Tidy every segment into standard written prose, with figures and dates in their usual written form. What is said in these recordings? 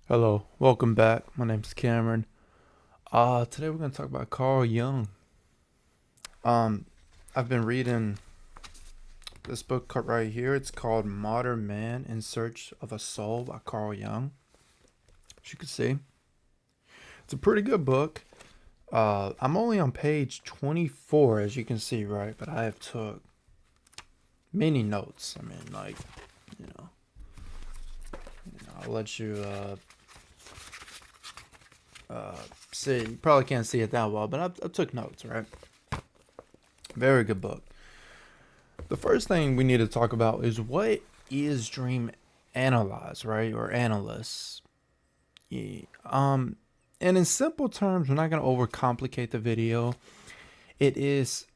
Hello, welcome back. My name's Cameron. Today we're gonna talk about Carl Jung. Um, I've been reading this book right here. It's called Modern Man in Search of a Soul by Carl Jung. As you can see, it's a pretty good book. I'm only on page 24, as you can see, right? But I have took many notes. I mean, like, you know, I'll let you see. You probably can't see it that well, but I took notes, right? Very good book. The first thing we need to talk about is what is dream analyze, right? Or analysts. Yeah. And in simple terms, we're not going to overcomplicate the video. It is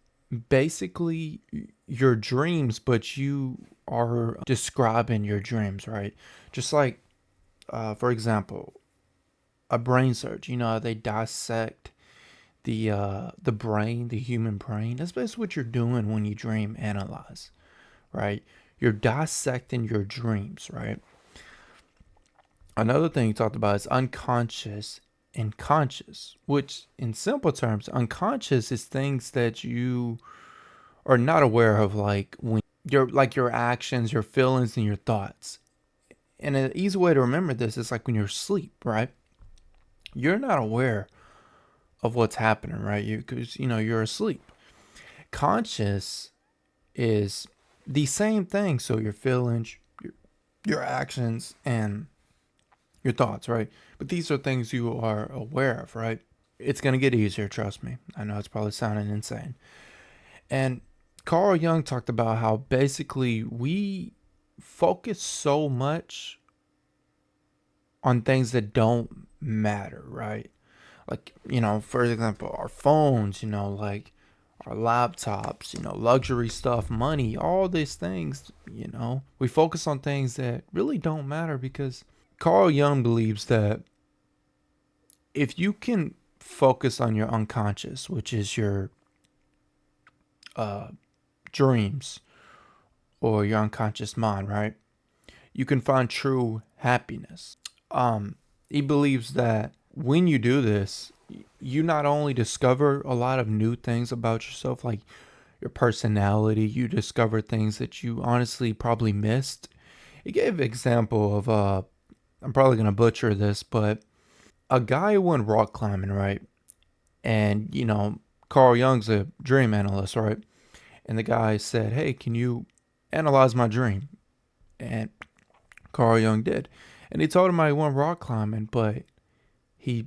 basically your dreams, but you are describing your dreams, right? Just like, for example, a brain search. You know, they dissect the brain, the human brain. That's basically what you're doing when you dream analyze, right? You're dissecting your dreams, right? Another thing you talked about is unconscious and conscious, which in simple terms, unconscious is things that you are not aware of, like when your actions, your feelings, and your thoughts. And an easy way to remember this is like when you're asleep, right? You're not aware of what's happening, right? Because you're asleep. Conscious is the same thing. So your feelings, your actions, and your thoughts, right? But these are things you are aware of, right? It's going to get easier, trust me. I know it's probably sounding insane. And Carl Jung talked about how basically we focus so much on things that don't matter, right? Like, for example, our phones, like our laptops, luxury stuff, money, all these things, we focus on things that really don't matter because Carl Jung believes that if you can focus on your unconscious, which is your uh, dreams or your unconscious mind, right? You can find true happiness. Um, he believes that when you do this, you not only discover a lot of new things about yourself, like your personality, you discover things that you honestly probably missed. He gave an example of I'm probably gonna butcher this, but a guy who went rock climbing, right? And Carl Jung's a dream analyst, right? And the guy said, "Hey, can you analyze my dream?" And Carl Jung did. And he told him I went rock climbing, but he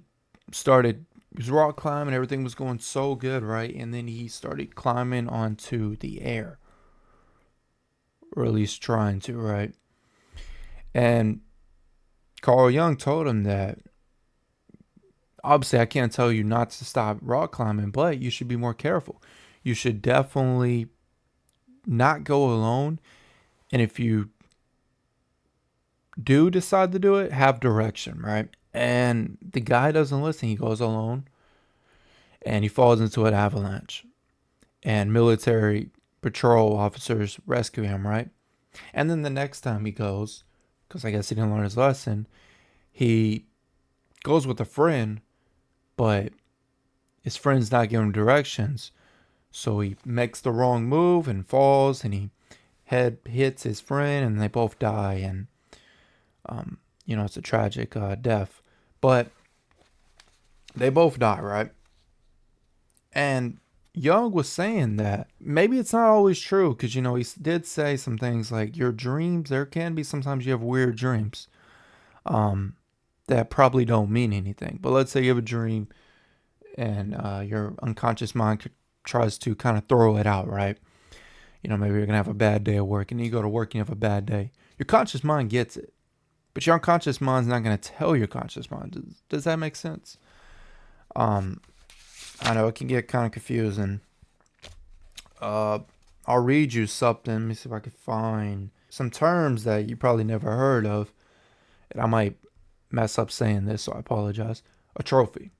started he was rock climbing, everything was going so good, right? And then he started climbing onto the air, or at least trying to, right? And Carl Jung told him that obviously I can't tell you not to stop rock climbing, but you should be more careful. You should definitely not go alone. And if you do decide to do it, have direction, right? And the guy doesn't listen. He goes alone and he falls into an avalanche. And military patrol officers rescue him, right? And then the next time he goes, because I guess he didn't learn his lesson, he goes with a friend, but his friend's not giving him directions. So he makes the wrong move and falls, and he head hits his friend, and they both die. And it's a tragic death. But they both die, right? And Jung was saying that maybe it's not always true because, he did say some things like your dreams, there can be sometimes you have weird dreams um, that probably don't mean anything. But let's say you have a dream and your unconscious mind tries to kind of throw it out, right? Maybe you're going to have a bad day at work and you go to work and you have a bad day. Your conscious mind gets it, but your unconscious mind's not going to tell your conscious mind. Does that make sense? Um, I know it can get kind of confusing. Uh, I'll read you something. Let me see if I can find some terms that you probably never heard of. And I might mess up saying this, so I apologize. Atrophy,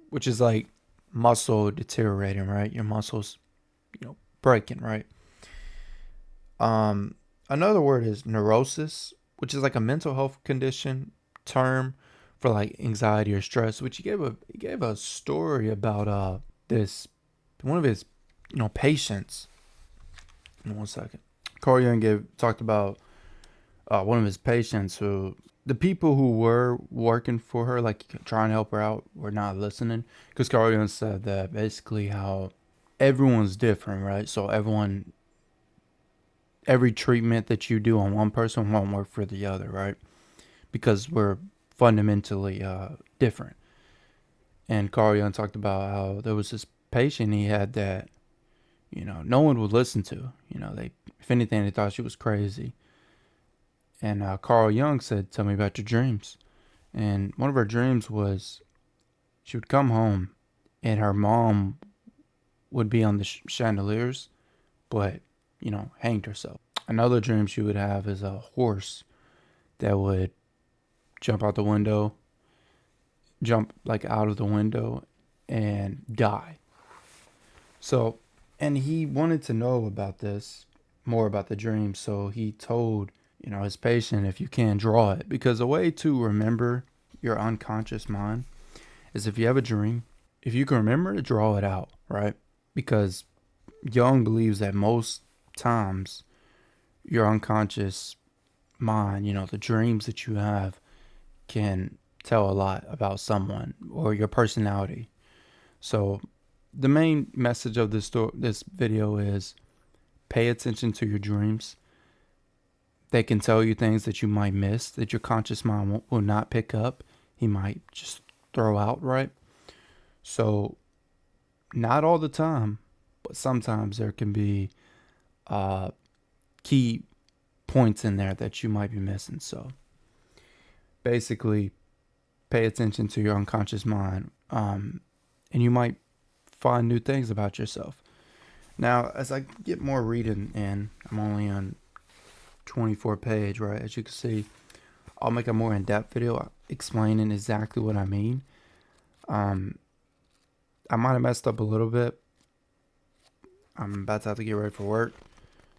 which is like muscle deteriorating, right? Your muscles, breaking, right? Another word is neurosis, which is like a mental health condition term for like anxiety or stress, which he gave a story about this one of his patients. In 1 second, Carl Jung talked about one of his patients who the people who were working for her, like trying to help her out, were not listening. Because Carl Jung said that basically how everyone's different, right? So every treatment that you do on one person won't work for the other, right? Because we're fundamentally different. And Carl Jung talked about how there was this patient he had that, no one would listen to. If anything, they thought she was crazy. And Carl Jung said, "Tell me about your dreams." And one of her dreams was she would come home and her mom would be on the chandeliers, but, hanged herself. Another dream she would have is a horse that would jump out the window, jump like out of the window and die. So, and he wanted to know about this, more about the dream. So he told, his patient, if you can, draw it. Because a way to remember your unconscious mind is if you have a dream, if you can remember to draw it out, right? Because Jung believes that most times your unconscious mind, the dreams that you have can tell a lot about someone or your personality. So the main message of this video is pay attention to your dreams. They can tell you things that you might miss, that your conscious mind will not pick up. He might just throw out, right? So not all the time, but sometimes there can be key points in there that you might be missing. So basically, pay attention to your unconscious mind, and you might find new things about yourself. Now, as I get more reading in, I'm only on 24 page, right? As you can see, I'll make a more in-depth video explaining exactly what I mean. I might have messed up a little bit. I'm about to have to get ready for work.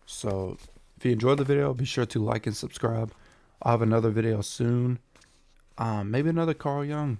So if you enjoyed the video, be sure to like and subscribe. I'll have another video soon. Maybe another Carl Jung.